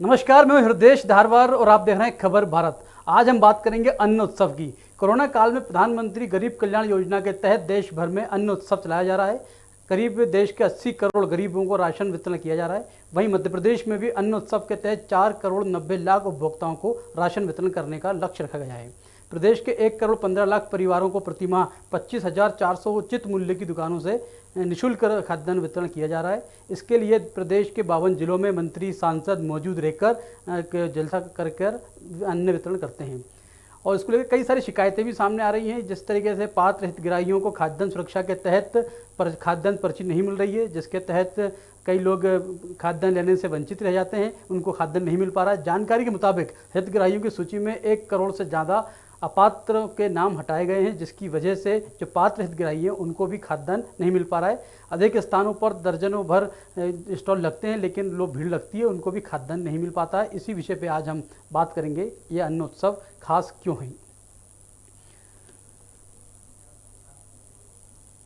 नमस्कार, मैं हृदय धारवार और आप देख रहे हैं खबर भारत। आज हम बात करेंगे अन्न उत्सव की। कोरोना काल में प्रधानमंत्री गरीब कल्याण योजना के तहत देश भर में अन्न उत्सव चलाया जा रहा है। करीब देश के 80 करोड़ गरीबों को राशन वितरण किया जा रहा है। वहीं मध्य प्रदेश में भी अन्न उत्सव के तहत 4 करोड़ 90 लाख उपभोक्ताओं को राशन वितरण करने का लक्ष्य रखा गया है। प्रदेश के 1 करोड़ 15 लाख परिवारों को प्रतिमाह 25,400 उचित मूल्य की दुकानों से निःशुल्क खाद्यान्न वितरण किया जा रहा है। इसके लिए प्रदेश के 52 जिलों में मंत्री सांसद मौजूद रहकर जलसा कर अन्न वितरण करते हैं। और इसको लेकर कई सारी शिकायतें भी सामने आ रही हैं। जिस तरीके से पात्र हितग्राहियों को खाद्यान्न सुरक्षा के तहत खाद्यान्न पर्ची नहीं मिल रही है, जिसके तहत कई लोग खाद्यान्न लेने से वंचित रह जाते हैं, उनको खाद्यान्न नहीं मिल पा रहा है। जानकारी के मुताबिक हितग्राहियों की सूची में 1 करोड़ से ज़्यादा अपात्र के नाम हटाए गए हैं, जिसकी वजह से जो पात्र हितग्राही हैं उनको भी खाद्यान्न नहीं मिल पा रहा है। अधिक स्थानों पर दर्जनों भर स्टॉल लगते हैं, लेकिन लोग भीड़ लगती है, उनको भी खाद्यान्न नहीं मिल पाता है। इसी विषय पे आज हम बात करेंगे, ये अन्न उत्सव खास क्यों है।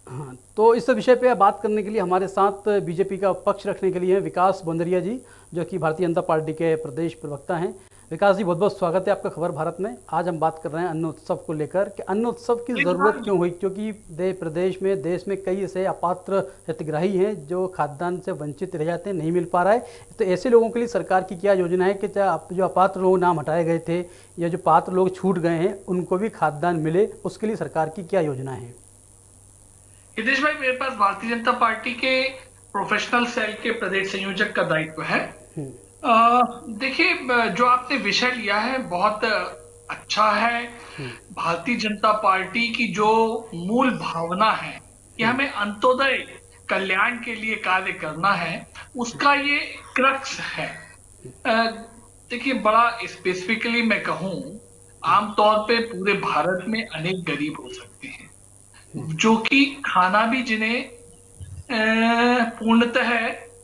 हाँ, तो इस विषय पे बात करने के लिए हमारे साथ बीजेपी का पक्ष रखने के लिए हैं विकास बोंदरिया जी, जो कि भारतीय जनता पार्टी के प्रदेश प्रवक्ता हैं। विकास जी, बहुत बहुत स्वागत है आपका खबर भारत में। आज हम बात कर रहे हैं अन्न उत्सव को लेकर कि अन्न उत्सव की ज़रूरत क्यों हुई, क्योंकि प्रदेश में देश में कई ऐसे अपात्र हितग्राही हैं जो खाद्यान्न से वंचित रह जाते हैं, नहीं मिल पा रहा है। तो ऐसे लोगों के लिए सरकार की क्या योजना है कि जो अपात्र लोग नाम हटाए गए थे या जो पात्र लोग छूट गए हैं उनको भी खाद्यान्न मिले, उसके लिए सरकार की क्या योजना है। हितेश भाई, मेरे पास भारतीय जनता पार्टी के प्रोफेशनल सेल के प्रदेश संयोजक का दायित्व है। देखिए, जो आपने विषय लिया है बहुत अच्छा है। भारतीय जनता पार्टी की जो मूल भावना है कि हमें अंत्योदय कल्याण के लिए कार्य करना है, उसका ये क्रक्स है। देखिए, बड़ा स्पेसिफिकली मैं कहूं, आमतौर पे पूरे भारत में अनेक गरीब हो सकते हैं जो कि खाना भी जिन्हें पूर्णतः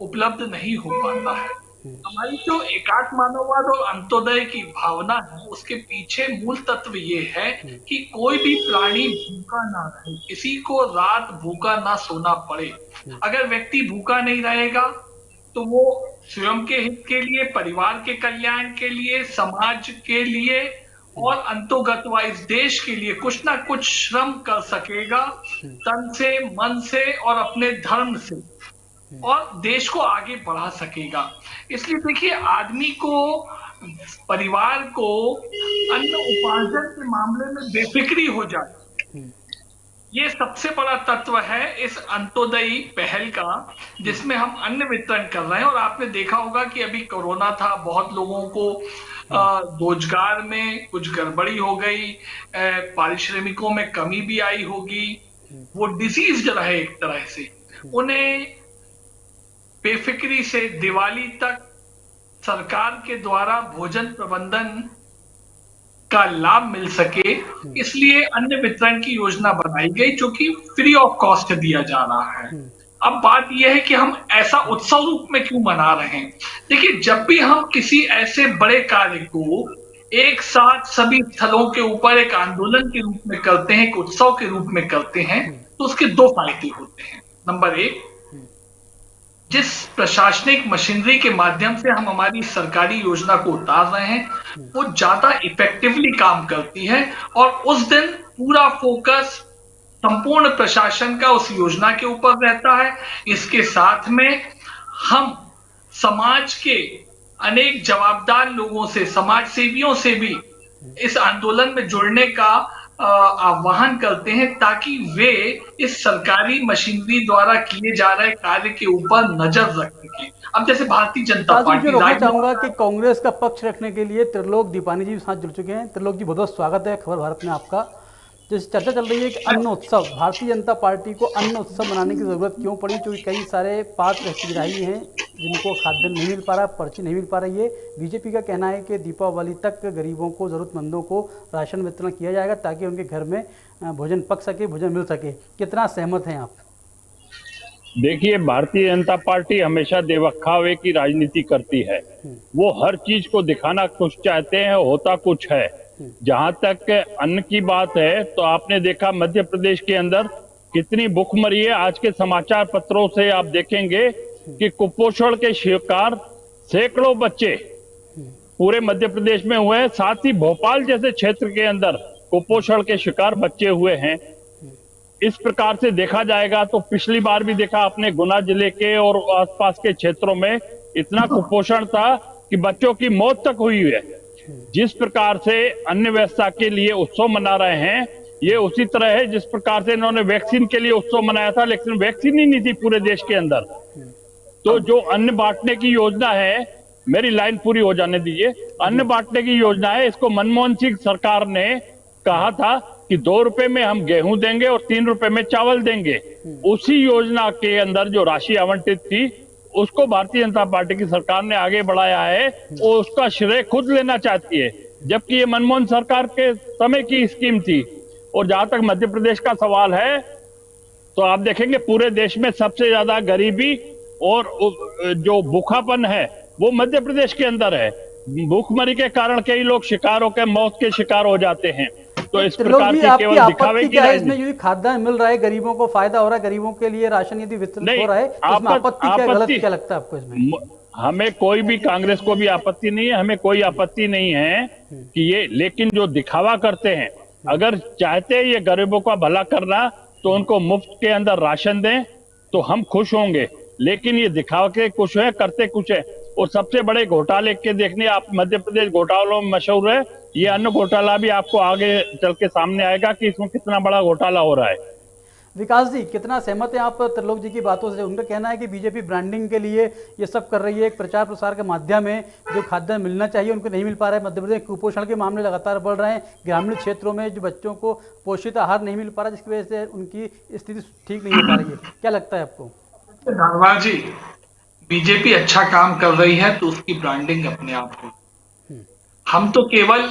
उपलब्ध नहीं हो पाता है। हमारी जो एकात्म मानववाद और अंत्योदय की भावना है, उसके पीछे मूल तत्व ये है कि कोई भी प्राणी भूखा ना रहे, किसी को रात भूखा ना सोना पड़े। अगर व्यक्ति भूखा नहीं रहेगा तो वो स्वयं के हित के लिए, परिवार के कल्याण के लिए, समाज के लिए और अंतोगतवाइज देश के लिए कुछ ना कुछ श्रम कर सकेगा, तन से, मन से और अपने धर्म से, और देश को आगे बढ़ा सकेगा। इसलिए देखिए, आदमी को, परिवार को अन्न उपार्जन के मामले में बेफिक्री हो जाए, ये सबसे बड़ा तत्व है इस अंत्योदयी पहल का, जिसमें हम अन्न वितरण कर रहे हैं। और आपने देखा होगा कि अभी कोरोना था, बहुत लोगों को रोजगार में कुछ गड़बड़ी हो गई, पारिश्रमिकों में कमी भी आई होगी, वो डिजीज रहे एक तरह से। उन्हें बेफिक्री से दिवाली तक सरकार के द्वारा भोजन प्रबंधन का लाभ मिल सके, इसलिए अन्न वितरण की योजना बनाई गई, जो कि फ्री ऑफ कॉस्ट दिया जा रहा है। अब बात यह है कि हम ऐसा उत्सव रूप में क्यों मना रहे हैं। देखिए, जब भी हम किसी ऐसे बड़े कार्य को एक साथ सभी स्थलों के ऊपर एक आंदोलन के रूप में करते हैं, एक उत्सव के रूप में करते हैं, तो उसके 2 फायदे होते हैं। नंबर 1, जिस प्रशासनिक मशीनरी के माध्यम से हम हमारी सरकारी योजना को उतार रहे हैं, वो ज्यादा इफेक्टिवली काम करती है और उस दिन पूरा फोकस संपूर्ण प्रशासन का उस योजना के ऊपर रहता है। इसके साथ में हम समाज के अनेक जवाबदार लोगों से, समाज सेवियों से भी इस आंदोलन में जुड़ने का आह्वान करते हैं, ताकि वे इस सरकारी मशीनरी द्वारा किए जा रहे कार्य के ऊपर नजर रख सकें। अब जैसे भारतीय जनता पार्टी, मैं चाहूंगा कि कांग्रेस का पक्ष रखने के लिए त्रिलोक दीपानी जी साथ जुड़ चुके हैं। त्रिलोक जी, बहुत बहुत स्वागत है खबर भारत में आपका। जिस चर्चा चल रही है कि अन्न उत्सव, भारतीय जनता पार्टी को अन्न उत्सव मनाने की जरूरत क्यों पड़ी, क्योंकि कई सारे पात्र हितग्राही हैं जिनको खाद्यान्न नहीं मिल पा रहा, पर्ची नहीं मिल पा रही है। बीजेपी का कहना है कि दीपावली तक गरीबों को, जरूरतमंदों को राशन वितरण किया जाएगा ताकि उनके घर में भोजन पक सके, भोजन मिल सके। कितना सहमत हैं आप? देखिए, भारतीय जनता पार्टी हमेशा देवखावे की राजनीति करती है। वो हर चीज को दिखाना कुछ चाहते हैं, होता कुछ है। जहां तक अन्न की बात है, तो आपने देखा मध्य प्रदेश के अंदर कितनी भूखमरी है। आज के समाचार पत्रों से आप देखेंगे कि कुपोषण के शिकार सैकड़ों बच्चे पूरे मध्य प्रदेश में हुए हैं, साथ ही भोपाल जैसे क्षेत्र के अंदर कुपोषण के शिकार बच्चे हुए हैं। इस प्रकार से देखा जाएगा तो पिछली बार भी देखा आपने गुना जिले के और आसपास के क्षेत्रों में इतना कुपोषण था कि बच्चों की मौत तक हुई है। जिस प्रकार से अन्न व्यवस्था के लिए उत्सव मना रहे हैं, ये उसी तरह है जिस प्रकार से इन्होंने वैक्सीन के लिए उत्सव मनाया था, लेकिन वैक्सीन ही नहीं थी पूरे देश के अंदर। तो जो अन्न बांटने की योजना है, मेरी लाइन पूरी हो जाने दीजिए, अन्न बांटने की योजना है, इसको मनमोहन सिंह सरकार ने कहा था कि 2 रुपए में हम गेहूं देंगे और 3 रुपए में चावल देंगे। उसी योजना के अंदर जो राशि आवंटित थी उसको भारतीय जनता पार्टी की सरकार ने आगे बढ़ाया है और उसका श्रेय खुद लेना चाहती है, जबकि ये मनमोहन सरकार के समय की स्कीम थी। और जहां तक मध्य प्रदेश का सवाल है, तो आप देखेंगे पूरे देश में सबसे ज्यादा गरीबी और जो भूखापन है वो मध्य प्रदेश के अंदर है। भूखमरी के कारण कई लोग शिकार होकर मौत के शिकार हो जाते हैं। तो इस प्रकार की केवल दिखावे की इसमें जो खाद्यान्न मिल रहा है, गरीबों को फायदा हो रहा है, गरीबों के लिए राशन यदि वितरित हो रहा है, तो इसमें आपत्ति क्या, गलत क्या लगता है आपको इसमें? हमें कोई भी, कांग्रेस को भी आपत्ति नहीं है, हमें कोई आपत्ति नहीं है कि ये, लेकिन जो दिखावा करते हैं, अगर चाहते हैं ये गरीबों का भला करना तो उनको मुफ्त के अंदर राशन दें तो हम खुश होंगे, लेकिन ये दिखावा के कुछ है, करते कुछ है। और सबसे बड़े घोटाले के देखने, आप मध्य प्रदेश घोटालों में मशहूर है, ये अन्न घोटाला भी आपको आगे चल के सामने आएगा कि इसमें कितना बड़ा घोटाला हो रहा है। विकास जी, कितना सहमत हैं आप त्रिलोक जी की बातों से? उनका कहना है कि बीजेपी ब्रांडिंग के लिए ये सब कर रही है, एक प्रचार प्रसार के माध्यम है, जो खाद्यान्न मिलना चाहिए उनको नहीं मिल पा रहा है। मध्य प्रदेश कुपोषण के मामले लगातार बढ़ रहे हैं, ग्रामीण क्षेत्रों में जो बच्चों को पोषित आहार नहीं मिल पा रहा, जिसकी वजह से उनकी स्थिति ठीक नहीं हो पा रही है। क्या लगता है आपको? धनवार जी, बीजेपी अच्छा काम कर रही है तो उसकी ब्रांडिंग अपने आप हो। हम तो केवल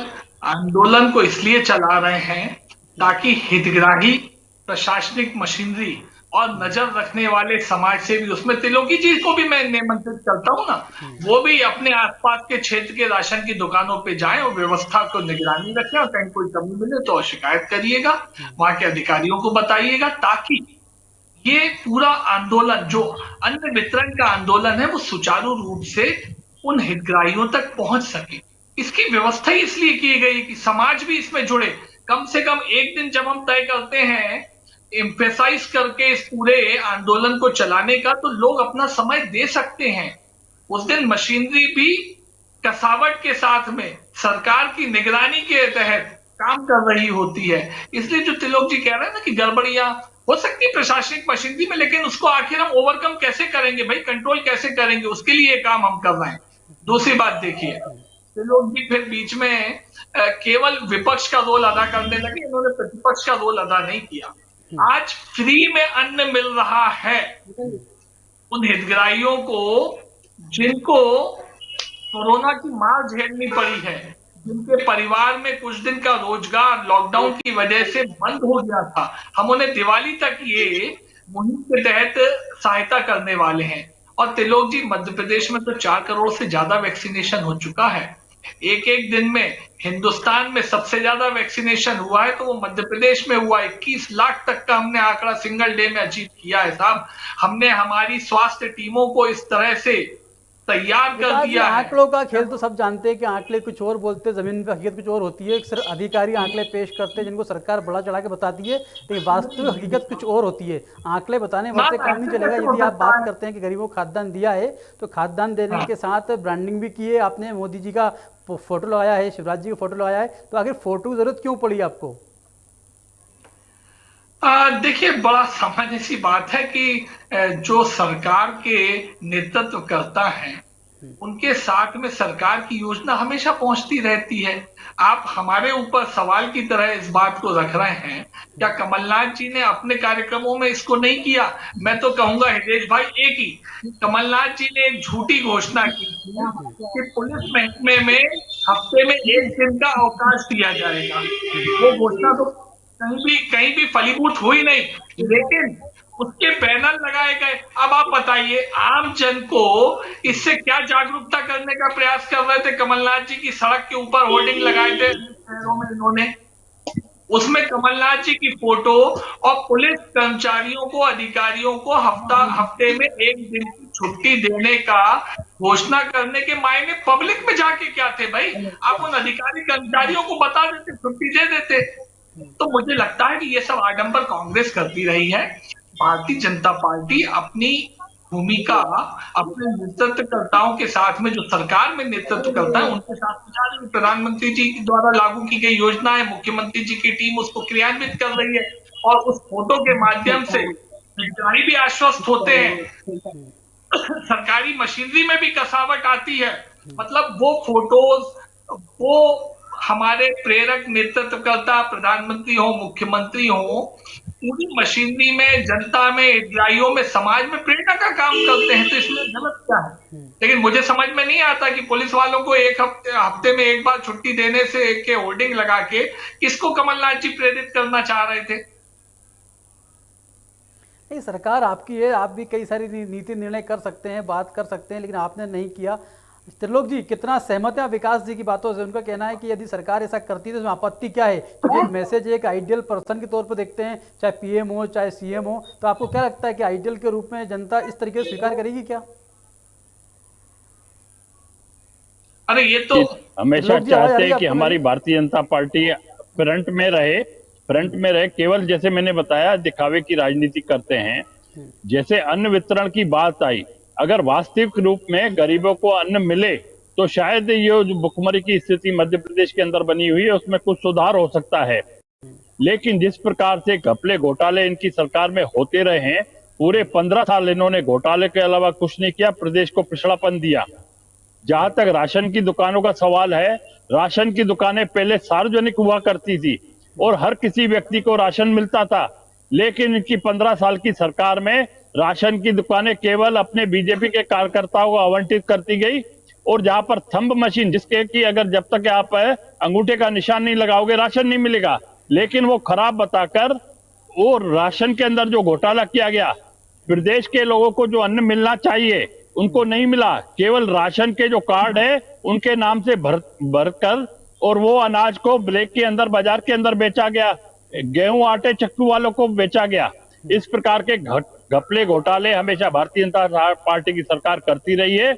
आंदोलन को इसलिए चला रहे हैं ताकि हितग्राही प्रशासनिक मशीनरी और नजर रखने वाले समाज सेवी, उसमें त्रिलोकी जी को भी मैं निमंत्रित करता हूं ना, वो भी अपने आसपास के क्षेत्र के राशन की दुकानों पे जाएं और व्यवस्था को निगरानी रखें, और कहीं कोई कमी मिले तो शिकायत करिएगा, वहां के अधिकारियों को बताइएगा, ताकि ये पूरा आंदोलन जो अन्न वितरण का आंदोलन है वो सुचारू रूप से उन हितग्राहियों तक पहुंच सके। इसकी व्यवस्था ही इसलिए की गई कि समाज भी इसमें जुड़े। कम से कम एक दिन जब हम तय करते हैं एम्फेसाइज करके इस पूरे आंदोलन को चलाने का, तो लोग अपना समय दे सकते हैं। उस दिन मशीनरी भी कसावट के साथ में सरकार की निगरानी के तहत काम कर रही होती है। इसलिए जो त्रिलोक जी कह रहे हैं ना कि गड़बड़ियां हो सकती है प्रशासनिक मशीनरी में, लेकिन उसको आखिर हम ओवरकम कैसे करेंगे भाई, कंट्रोल कैसे करेंगे, उसके लिए ये काम हम कर रहे हैं। दूसरी बात देखिए, त्रिलोक जी फिर बीच में केवल विपक्ष का रोल अदा करने लगे, इन्होंने प्रतिपक्ष का रोल अदा नहीं किया। आज फ्री में अन्न मिल रहा है उन हितग्राहियों को जिनको कोरोना की मार झेलनी पड़ी है, जिनके परिवार में कुछ दिन का रोजगार लॉकडाउन की वजह से बंद हो गया था। हम उन्हें दिवाली तक ये मुहिम के तहत सहायता करने वाले हैं। और त्रिलोक जी, मध्य प्रदेश में तो 4 करोड़ से ज्यादा वैक्सीनेशन हो चुका है। एक दिन में हिंदुस्तान में सबसे ज्यादा वैक्सीनेशन हुआ है तो वो मध्य प्रदेश में हुआ। 21 लाख तक का हमने आंकड़ा सिंगल डे में अचीव किया है साहब। हमने हमारी स्वास्थ्य टीमों को इस तरह से तैयार कर दिया है। आंकड़ों का खेल तो सब जानते हैं कि आंकड़े कुछ और बोलते हैं, जमीन पर हकीकत कुछ और होती है। सिर्फ अधिकारी आंकड़े पेश करते हैं जिनको सरकार बड़ा चढ़ा के बताती है, लेकिन वास्तविक हकीकत कुछ और होती है। आंकड़े बताने भर से काम नहीं चलेगा। यदि आप बात करते हैं कि गरीबों को खाद्यान्न दिया है, तो खाद्यान्न देने के साथ ब्रांडिंग भी की है आपने, मोदी जी का फोटो लगाया है, शिवराज जी का फोटो लगाया है, तो आखिर फोटो की जरूरत क्यों पड़ी आपको? देखिए, बड़ा सामान्य सी बात है कि जो सरकार के नेतृत्व करता है उनके साथ में सरकार की योजना हमेशा पहुंचती रहती है। आप हमारे ऊपर सवाल की तरह इस बात को रख रहे हैं, क्या कमलनाथ जी ने अपने कार्यक्रमों में इसको नहीं किया? मैं तो कहूंगा हितेश भाई, एक ही कमलनाथ जी ने एक झूठी घोषणा की कि पुलिस महकमे में हफ्ते में 1 दिन का अवकाश दिया जाएगा। वो घोषणा तो कहीं भी फलीभूत हुई नहीं, लेकिन उसके बैनर लगाए गए। अब आप बताइए, आम जन को इससे क्या जागरूकता करने का प्रयास कर रहे थे कमलनाथ जी की? सड़क के ऊपर होर्डिंग लगाए थे शहरों में इन्होंने, उसमें कमलनाथ जी की फोटो और पुलिस कर्मचारियों को, अधिकारियों को हफ्ते में एक दिन की छुट्टी देने का घोषणा करने के मायने पब्लिक में जाके क्या थे भाई? आप उन अधिकारी कर्मचारियों को बता देते, छुट्टी दे देते। तो मुझे लगता है कि ये सब आडंबर कांग्रेस करती रही है। भारतीय जनता पार्टी अपनी भूमिका अपने नेतृत्वकर्ताओं के साथ में, जो सरकार में नेतृत्व करता है उनके साथ में जा रही है। प्रधानमंत्री जी द्वारा लागू की गई योजना है, मुख्यमंत्री जी की टीम उसको क्रियान्वित कर रही है और उस फोटो के माध्यम से अधिकारी भी आश्वस्त होते हैं, सरकारी मशीनरी में भी कसावट आती है। मतलब वो फोटोज, वो हमारे प्रेरक नेतृत्वकर्ता प्रधानमंत्री हो, मुख्यमंत्री हो, पूरी मशीनरी में, जनता में, एडीआईओ में, समाज में प्रेरणा का काम करते हैं। तो इसमें गलत क्या है? लेकिन मुझे समझ में नहीं आता कि पुलिस वालों को एक हफ्ते में एक बार छुट्टी देने से एक के होर्डिंग लगा के किसको कमलनाथ जी प्रेरित करना चाह रहे थे। नहीं, सरकार आपकी है, आप भी कई सारी नीति निर्णय कर सकते हैं, बात कर सकते हैं, लेकिन आपने नहीं किया। त्रिलोक जी कितना सहमत है विकास जी की बातों से? उनका कहना है कि यदि सरकार ऐसा करती है तो इसमें आपत्ति क्या है, क्योंकि एक मैसेज एक आइडियल पर्सन के तौर पर देखते हैं, चाहे पीएम हो चाहे सीएम हो, तो आपको क्या लगता है कि आइडियल के रूप में जनता इस तरीके से स्वीकार करेगी क्या? अरे ये तो हमेशा चाहते हैं कि हमारी भारतीय जनता पार्टी फ्रंट में रहे, केवल जैसे मैंने बताया दिखावे की राजनीति करते हैं। जैसे अन्न वितरण की बात आई, अगर वास्तविक रूप में गरीबों को अन्न मिले तो शायद ये जो भुखमरी की स्थिति मध्य प्रदेश के अंदर बनी हुई है उसमें कुछ सुधार हो सकता है। लेकिन जिस प्रकार से घपले घोटाले इनकी सरकार में होते रहे हैं, पूरे 15 साल इन्होंने घोटाले के अलावा कुछ नहीं किया, प्रदेश को पिछड़ापन दिया। जहां तक राशन की दुकानों का सवाल है, राशन की दुकानें पहले सार्वजनिक हुआ करती थी और हर किसी व्यक्ति को राशन मिलता था, लेकिन इनकी 15 साल की सरकार में राशन की दुकानें केवल अपने बीजेपी के कार्यकर्ताओं को आवंटित करती गई। और जहां पर थंब मशीन, जिसके कि अगर जब तक आप अंगूठे का निशान नहीं लगाओगे राशन नहीं मिलेगा, लेकिन वो खराब बताकर वो राशन के अंदर जो घोटाला किया गया, प्रदेश के लोगों को जो अन्न मिलना चाहिए उनको नहीं मिला, केवल राशन के जो कार्ड है उनके नाम से भरकर और वो अनाज को ब्लैक के अंदर, बाजार के अंदर बेचा गया, गेहूं आटे चक्कू वालों को बेचा गया। इस प्रकार के घपले घोटाले हमेशा भारतीय जनता पार्टी की सरकार करती रही है।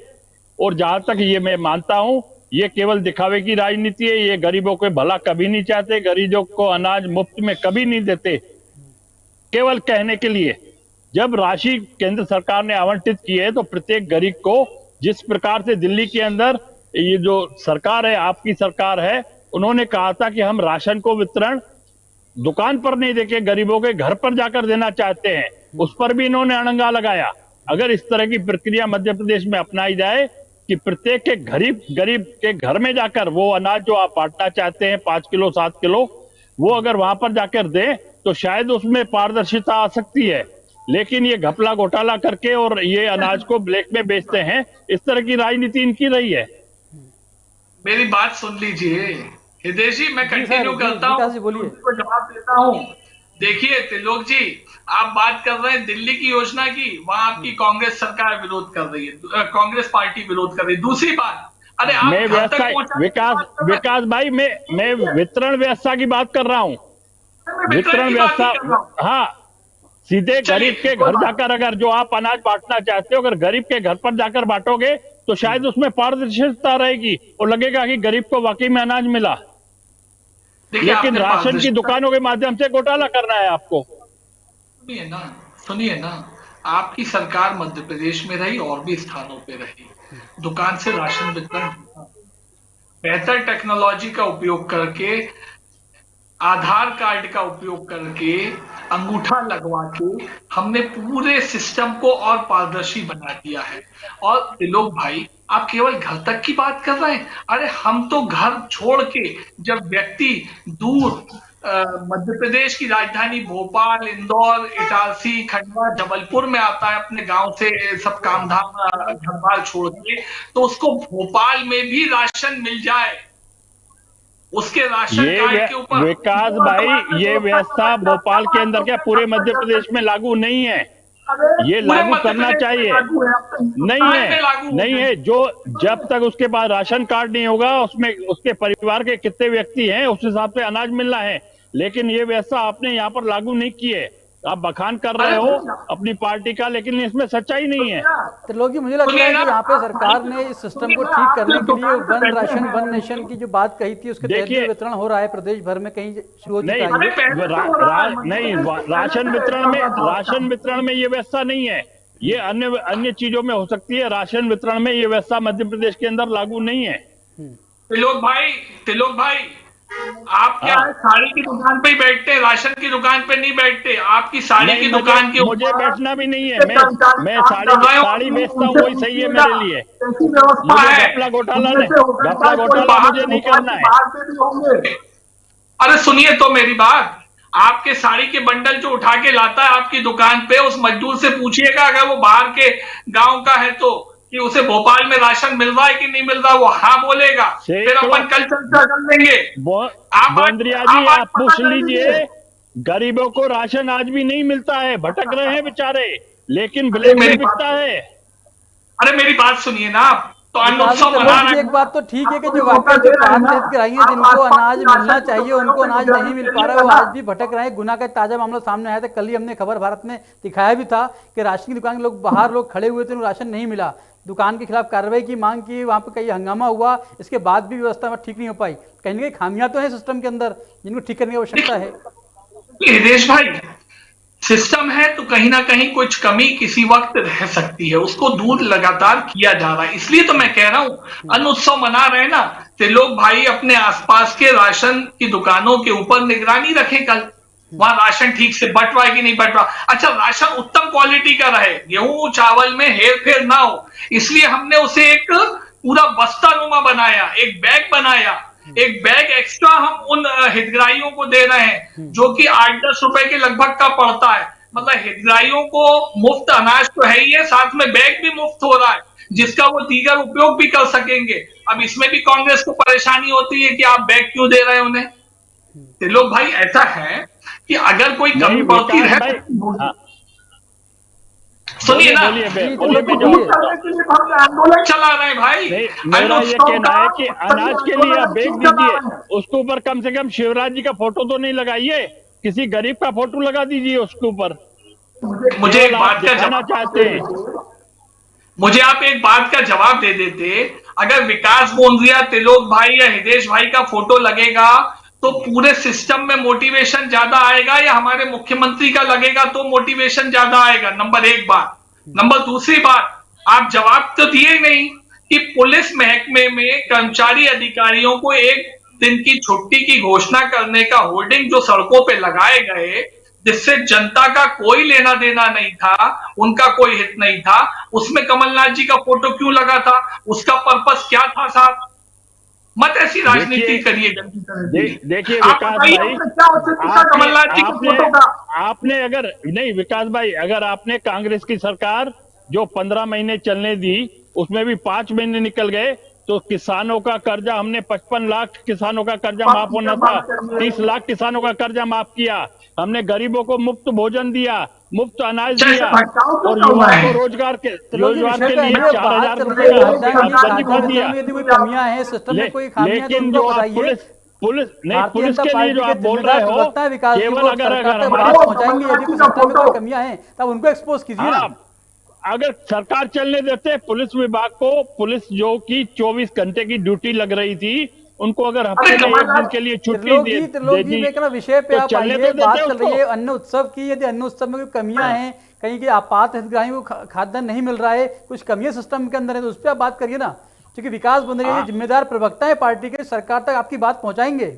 और जहां तक ये मैं मानता हूं, ये केवल दिखावे की राजनीति है, ये गरीबों को भला कभी नहीं चाहते, गरीबों को अनाज मुफ्त में कभी नहीं देते, केवल कहने के लिए। जब राशि केंद्र सरकार ने आवंटित की है तो प्रत्येक गरीब को, जिस प्रकार से दिल्ली के अंदर ये जो सरकार है, आपकी सरकार है, उन्होंने कहा था कि हम राशन को वितरण दुकान पर नहीं देके गरीबों के घर पर जाकर देना चाहते हैं, उस पर भी इन्होंने अड़ंगा लगाया। अगर इस तरह की प्रक्रिया मध्य प्रदेश में अपनाई जाए कि प्रत्येक के गरीब के घर में जाकर वो अनाज जो आप बांटना चाहते हैं 5 किलो 7 किलो, वो अगर वहां पर जाकर दें तो शायद उसमें पारदर्शिता आ सकती है। लेकिन ये घपला घोटाला करके और ये अनाज को ब्लैक में बेचते हैं, इस तरह की राजनीति इनकी रही है। मेरी बात सुन लीजिए हृदय जी, मैं कंटिन्यू करता हूँ, जवाब देता हूँ। देखिए त्रिलोक जी, आप बात कर रहे हैं दिल्ली की योजना की, वहां आपकी कांग्रेस सरकार विरोध कर रही है, कांग्रेस पार्टी विरोध कर रही है। दूसरी बात, अरे आप मैं व्यवस्था विकास भाई, मैं वितरण व्यवस्था की बात कर रहा हूँ, वितरण व्यवस्था। हाँ, सीधे गरीब के घर जाकर अगर जो आप अनाज बांटना चाहते हो, अगर गरीब के घर पर जाकर बांटोगे तो शायद उसमें पारदर्शिता रहेगी और लगेगा कि गरीब को वाकई में अनाज मिला। लेकिन राशन की दुकानों के माध्यम से घोटाला करना है आपको। सुनिए ना, आपकी सरकार मध्य प्रदेश में रही और भी स्थानों पे रही, दुकान से राशन वितरण, बेहतर टेक्नोलॉजी का उपयोग करके, आधार कार्ड का उपयोग करके, अंगूठा लगवा के हमने पूरे सिस्टम को और पारदर्शी बना दिया है। और त्रिलोक भाई, आप केवल घर तक की बात कर रहे हैं, अरे हम तो घर छोड़ के, जब व्यक्ति दूर मध्य प्रदेश की राजधानी भोपाल, इंदौर, इटारसी, खंडवा, जबलपुर में आता है अपने गांव से सब काम धाम घर बार छोड़ के, तो उसको भोपाल में भी राशन मिल जाए, उसके राशन कार्ड के ऊपर। विकास भाई, ये व्यवस्था भोपाल के अंदर क्या पूरे मध्य प्रदेश में लागू नहीं है? ये लागू करना चाहिए। नहीं है। जो जब तक उसके पास राशन कार्ड नहीं होगा, उसमें उसके परिवार के कितने व्यक्ति हैं उस हिसाब से अनाज मिलना है। लेकिन ये व्यवस्था आपने यहाँ पर लागू नहीं की है। आप बखान कर रहे हो अपनी पार्टी का, लेकिन इसमें सच्चाई नहीं है। त्रिलोक जी, मुझे लगता है कि यहाँ पे सरकार ने इस सिस्टम को ठीक करने के लिए वन राशन वन नेशन की जो बात कही थी उसके तहत भी वितरण हो रहा है प्रदेश भर में, कहीं शुरू हो चुका है नहीं, राशन वितरण में ये व्यवस्था नहीं है। ये अन्य अन्य चीजों में हो सकती है, राशन वितरण में ये व्यवस्था मध्य प्रदेश के अंदर लागू नहीं है। तिलोक भाई, आप क्या है, साड़ी की दुकान पे ही बैठते हैं, राशन की दुकान पे नहीं बैठते। आपकी साड़ी की दुकान के मुझे बैठना भी नहीं है। मैं साड़ी बेचता हूँ, वही सही है मेरे लिए। मुझे घपला घोटाला मुझे नहीं करना है। अरे सुनिए तो मेरी बात, आपके साड़ी के बंडल जो उठा के लाता है आपकी दुकान पे, उस मजदूर से पूछिएगा अगर वो बाहर के गांव का है तो, कि उसे भोपाल में राशन मिल रहा है कि नहीं मिल रहा, वो हाँ बोलेगा। फिर अपन कल चर्चा कर लेंगे। बोंद्रिया जी, आप पूछ लीजिए, गरीबों को राशन आज भी नहीं मिलता है, भटक रहे हैं बेचारे, लेकिन ब्लैक में बिकता है। अरे मेरी बात सुनिए ना, तो अन्न उत्सव मना रहे। एक बात तो ठीक है कि जो वाकई जो पात्र कराई है, जिनको अनाज मिलना चाहिए उनको अनाज नहीं मिल पा रहा है, वो आज भी भटक रहे हैं। गुना का ताजा मामला सामने आया था, कल ही हमने खबर भारत में दिखाया भी था कि राशन की दुकान के लोग बाहर लोग खड़े हुए थे, उनको राशन नहीं मिला, दुकान के खिलाफ कार्रवाई की मांग की, वहां पर कई हंगामा हुआ, इसके बाद भी व्यवस्था ठीक नहीं हो पाई। कहीं ना कहीं खामियां तो है सिस्टम के अंदर, जिनको ठीक करने की आवश्यकता है। हितेश भाई, सिस्टम है तो कहीं ना कहीं कुछ कमी किसी वक्त रह सकती है, उसको दूर लगातार किया जा रहा है। इसलिए तो मैं कह रहा हूं, अन्न उत्सव मना रहे ना, तो लोग भाई अपने आसपास के राशन की दुकानों के ऊपर निगरानी रखें, कल वहां राशन ठीक से बंट रहा है कि नहीं बंट रहा। अच्छा, राशन उत्तम क्वालिटी का रहे, गेहूं चावल में हेर फेर ना हो, इसलिए हमने उसे एक पूरा बस्ता नुमा बनाया, एक बैग बनाया, एक बैग एक्स्ट्रा हम उन हितग्राहियों को दे रहे हैं, जो कि 8-10 रुपए के लगभग का पड़ता है। मतलब हितग्राहियों को मुफ्त अनाज तो है ही है, साथ में बैग भी मुफ्त हो रहा है, जिसका वो दीगर उपयोग भी कर सकेंगे। अब इसमें भी कांग्रेस को परेशानी होती है कि आप बैग क्यों दे रहे हैं उन्हें। तो लोग भाई, ऐसा है कि अगर कोई कमी पड़ती है, सुनिए ना, आंदोलन चला रहे हैं भाई। मेरा ये कहना है कि अनाज के लिए आप बैग दीजिए, उसके ऊपर कम से कम शिवराज जी का फोटो तो नहीं लगाइए, किसी गरीब का फोटो लगा दीजिए उसके ऊपर। मुझे एक बात का जवाब चाहते हैं, मुझे आप एक बात का जवाब दे देते, अगर विकास बोंद्रिया, तिलोक भाई या हितेश भाई का फोटो लगेगा तो पूरे सिस्टम में मोटिवेशन ज्यादा आएगा, या हमारे मुख्यमंत्री का लगेगा तो मोटिवेशन ज्यादा आएगा? नंबर एक बात। नंबर दूसरी बात, आप जवाब तो दिए नहीं कि पुलिस महकमे में कर्मचारी अधिकारियों को एक दिन की छुट्टी की घोषणा करने का होर्डिंग जो सड़कों पे लगाए गए, जिससे जनता का कोई लेना देना नहीं था, उनका कोई हित नहीं था, उसमें कमलनाथ जी का फोटो क्यों लगा था? उसका पर्पस क्या था साहब? मत ऐसी राजनीति करिए। देखिए विकास भाई, आपने अगर नहीं, विकास भाई, अगर आपने कांग्रेस की सरकार जो 15 महीने चलने दी, उसमें भी 5 महीने निकल गए, तो किसानों का कर्जा हमने 55 लाख किसानों का कर्जा माफ होना था, 30 लाख किसानों का कर्जा माफ किया। हमने गरीबों को मुफ्त भोजन दिया, मुफ्त अनाज दिया, और युवाओं को रोजगार के लिए 4000 रुपए का दिया। लेकिन जो पुलिस के लिए जो आप बोल रहे हो, केवल अगर पहुंचाएंगे, यदि सिस्टम में कोई कमियां हैं तब उनको एक्सपोज कीजिए ना। अगर सरकार चलने देते पुलिस विभाग को, पुलिस जो कि 24 घंटे की ड्यूटी लग रही थी, उनको अगर हफ्ते में 1 दिन के लिए छुट्टी दे दी, विषय पे आप आइए, बात चल रही है अन्न उत्सव की। यदि अन्न उत्सव में कोई कमियां हैं, कहीं के आपात हितग्राहियों को खाद्यान्न नहीं मिल रहा है, कुछ कमियां सिस्टम के अंदर है, तो उस पर आप बात करिए ना, क्योंकि विकास बोंद्रिया जिम्मेदार प्रवक्ता है पार्टी के, सरकार तक आपकी बात पहुंचाएंगे।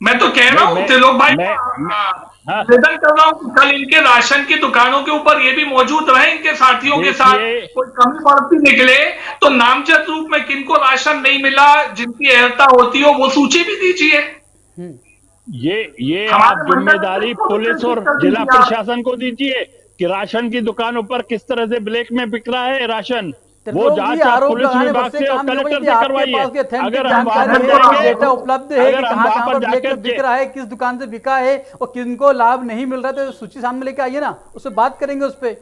मैं तो कह रहा हूँ त्रिलोक भाई, निवेदन कर रहा हूँ, कल इनके राशन की दुकानों के ऊपर ये भी मौजूद रहे इनके साथियों के साथ। कोई कमी पड़ती निकले तो नामजद रूप में किनको राशन नहीं मिला, जिनकी अहर्ता होती हो, वो सूची भी दीजिए। ये आप जिम्मेदारी पुलिस और जिला प्रशासन को दीजिए कि राशन की दुकानों पर किस तरह से ब्लैक में बिक रहा है राशन, वो जांच आप पुलिस विभाग से और कलेक्टर से करवाइए। अगर हम डेटा उपलब्ध है कि कहां पर ब्लैक में बिक रहा है, किस दुकान से बिका है और किनको लाभ नहीं मिल रहा है, तो सूची सामने लेके आइए ना, उससे बात करेंगे उस पर।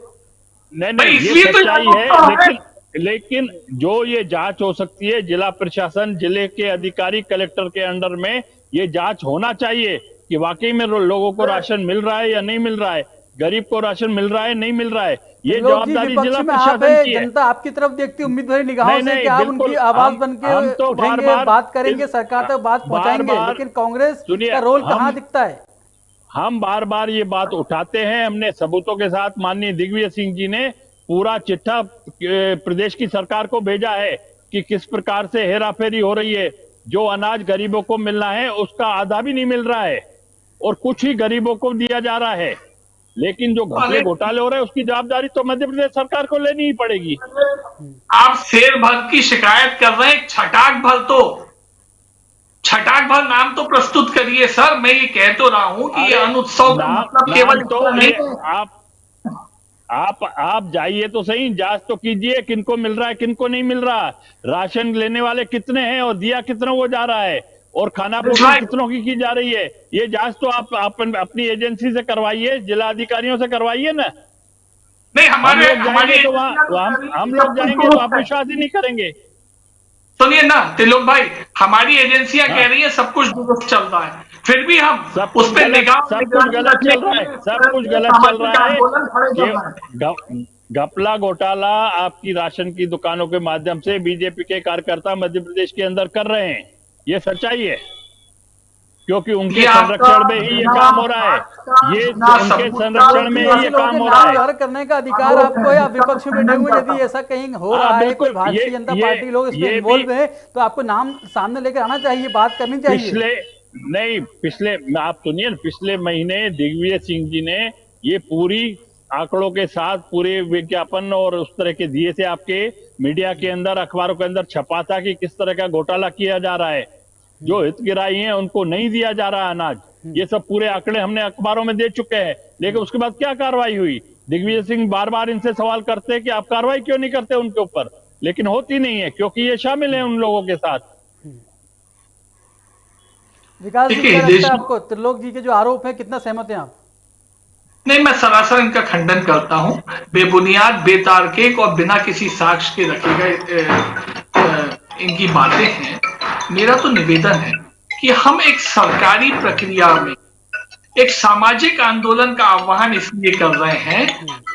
नहीं, ये सच्चाई है, लेकिन जो ये जांच हो सकती है, जिला प्रशासन, जिले के अधिकारी, कलेक्टर के अंडर में ये जांच होना चाहिए। कि वाकई में लोगों को राशन मिल रहा है या नहीं मिल रहा है, गरीब को राशन मिल रहा है नहीं मिल रहा है। ये लोग जी जवाबदारी विपक्ष जिला में आप प्रशासन है, की है। जनता आपकी तरफ देखती है उम्मीद भरी निगाहों नहीं से नहीं कि आप बिल्कुल, उनकी आवाज बन के हम तो बार उठेंगे, बार बात करेंगे, सरकार तक बात बार पहुंचाएंगे, बार लेकिन कांग्रेस सुनिए, का रोल कहाँ दिखता है? हम बार बार ये बात उठाते हैं, हमने सबूतों के साथ माननीय दिग्विजय सिंह जी ने पूरा चिट्ठा प्रदेश की सरकार को भेजा है कि किस प्रकार से हेराफेरी हो रही है। जो अनाज गरीबों को मिलना है उसका आधा भी नहीं मिल रहा है और कुछ ही गरीबों को दिया जा रहा है। लेकिन जो घपले घोटाले हो रहे हैं उसकी जवाबदारी तो मध्य प्रदेश सरकार को लेनी ही पड़ेगी। आप शेर भर की शिकायत कर रहे हैं, छटाक भर नाम तो प्रस्तुत करिए सर। मैं ये कह तो रहा हूं कि ये अन्न उत्सव का मतलब केवल तो नहीं आप जाइए तो सही, जांच तो कीजिए किनको मिल रहा है किनको नहीं मिल रहा, राशन लेने वाले कितने हैं और दिया कितनों को जा रहा है और खाना पूर्ति कितनों की जा रही है। ये जांच तो आप अपनी एजेंसी से करवाइए, जिला अधिकारियों से करवाइए ना। नहीं, हम लोग जाएंगे तो आप विश्वास ही नहीं करेंगे। सुनिए ना तिलोक भाई, हमारी एजेंसियां कह रही है सब कुछ दुरुस्त चल रहा है, फिर भी हम उस पर सब कुछ गलत चल रहा है, सब कुछ गलत चल रहा है। घपला घोटाला आपकी राशन की दुकानों के माध्यम से बीजेपी के कार्यकर्ता मध्य प्रदेश के अंदर कर रहे हैं, ये सच्चाई है, क्योंकि उनके संरक्षण में ही ये काम हो रहा है। ये उनके संरक्षण में ही ये काम हो रहा है। करने का अधिकार आपको है, आप विपक्ष में बैठे हुए, यदि ऐसा कहीं हो रहा है, कोई भारतीय जनता पार्टी लोग इसमें इन्वॉल्व है, तो आपको नाम सामने लेकर आना चाहिए, बात करनी चाहिए। आप सुनिए, पिछले महीने दिग्विजय सिंह जी ने ये पूरी आंकड़ों के साथ पूरे विज्ञापन और उस तरह के दिए थे, आपके मीडिया के अंदर, अखबारों के अंदर छपा था कि किस तरह का घोटाला किया जा रहा है, जो हितग्राही हैं उनको नहीं दिया जा रहा अनाज। ये सब पूरे आंकड़े हमने अखबारों में दे चुके हैं, लेकिन उसके बाद क्या कार्रवाई हुई? दिग्विजय सिंह बार बार इनसे सवाल करते हैं कि आप कार्रवाई क्यों नहीं करते उनके ऊपर, लेकिन होती नहीं है क्योंकि ये शामिल है उन लोगों के साथ। विकास जी, क्या लगता है आपको त्रिलोक जी के जो आरोप है, कितना सहमत हैं आप? नहीं, मैं सरासर इनका खंडन करता हूं। बेबुनियाद, बेतार्किक और बिना किसी साक्ष्य के रखे गए इनकी बातें हैं। मेरा तो निवेदन है कि हम एक सरकारी प्रक्रिया में एक सामाजिक आंदोलन का आह्वान इसलिए कर रहे हैं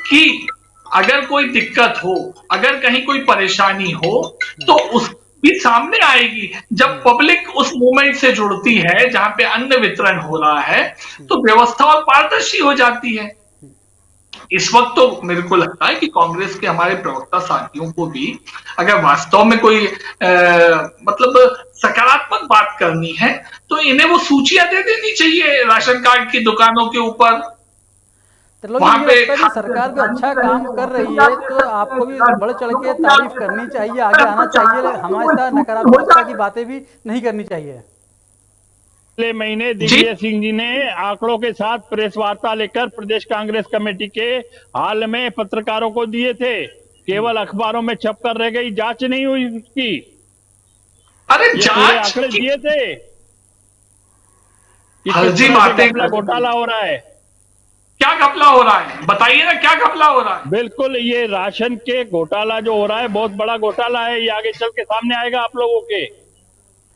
कि अगर कोई दिक्कत हो, अगर कहीं कोई परेशानी हो, तो उस भी सामने आएगी। जब पब्लिक उस मूवमेंट से जुड़ती है जहां पे अन्न वितरण हो रहा है, तो व्यवस्था और पारदर्शी हो जाती है। इस वक्त तो मेरे को लगता है कि कांग्रेस के हमारे प्रवक्ता साथियों को भी अगर वास्तव में कोई मतलब सकारात्मक बात करनी है, तो इन्हें वो सूचियां दे देनी चाहिए राशन कार्ड की दुकानों के ऊपर। वहां पे सरकार भी अच्छा काम कर रही है, तो आपको भी बढ़ चढ़ के तारीफ करनी चाहिए, आगे आना चाहिए, हमारे नकारात्मकता की बातें भी नहीं करनी चाहिए। पिछले महीने दिग्विजय सिंह जी ने आंकड़ों के साथ प्रेस वार्ता लेकर प्रदेश कांग्रेस कमेटी के हाल में पत्रकारों को दिए थे, केवल अखबारों में छप कर रह गई, जांच नहीं हुई उसकी। अरे जांच आंकड़े दिए थे कि फर्जी बातें, घोटाला हो रहा है। क्या घपला हो रहा है बताइए ना, क्या घपला हो रहा है? बिल्कुल, ये राशन के घोटाला जो हो रहा है बहुत बड़ा घोटाला है, ये आगे चल के सामने आएगा आप लोगों के।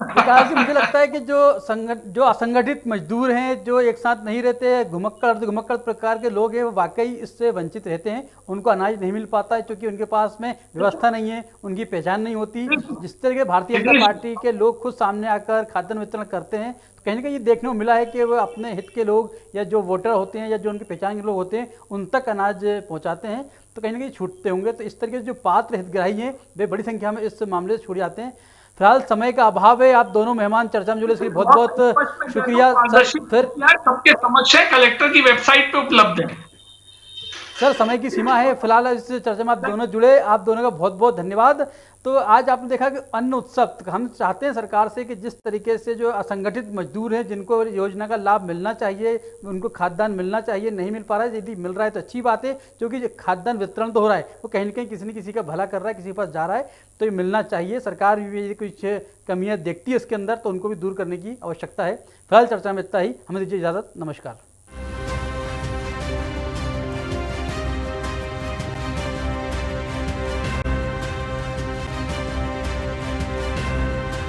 विकास जी, मुझे लगता है कि जो असंगठित मजदूर हैं, जो एक साथ नहीं रहते, घुमक्कड़ प्रकार के लोग हैं, वो वाकई इससे वंचित रहते हैं, उनको अनाज नहीं मिल पाता है क्योंकि उनके पास में व्यवस्था नहीं है, उनकी पहचान नहीं होती। जिस तरह के भारतीय जनता पार्टी के लोग खुद सामने आकर खाद्यान्न वितरण करते हैं, तो कहीं ना कहीं ये देखने को मिला है कि वो अपने हित के लोग या जो वोटर होते हैं या जो उनकी पहचान के लोग होते हैं उन तक अनाज पहुँचाते हैं, तो कहीं ना कहीं छूटते होंगे। तो इस तरीके से जो पात्र हितग्राही हैं वे बड़ी संख्या में इस मामले से छूट जाते हैं। फिलहाल समय का अभाव है, आप दोनों मेहमान चर्चा में जुड़े, इसके लिए बहुत बहुत शुक्रिया सर। फिर सबके समक्ष है, कलेक्टर की वेबसाइट पे उपलब्ध है सर, समय की सीमा है। फिलहाल इस चर्चा में आप दोनों जुड़े, आप दोनों का बहुत बहुत धन्यवाद। तो आज आपने देखा कि अन्न उत्सव, हम चाहते हैं सरकार से कि जिस तरीके से जो असंगठित मजदूर हैं जिनको योजना का लाभ मिलना चाहिए, उनको खाद्यान्न मिलना चाहिए, नहीं मिल पा रहा है, यदि मिल रहा है तो अच्छी बात है, क्योंकि खाद्यान्न वितरण तो हो रहा है, वो कहीं ना कहीं किसी न किसी का भला कर रहा है, किसी के पास जा रहा है, तो ये मिलना चाहिए। सरकार भी यदि कुछ कमियाँ देखती है इसके अंदर तो उनको भी दूर करने की आवश्यकता है। फिलहाल चर्चा में इतना ही, हमें दीजिए इजाज़त, नमस्कार।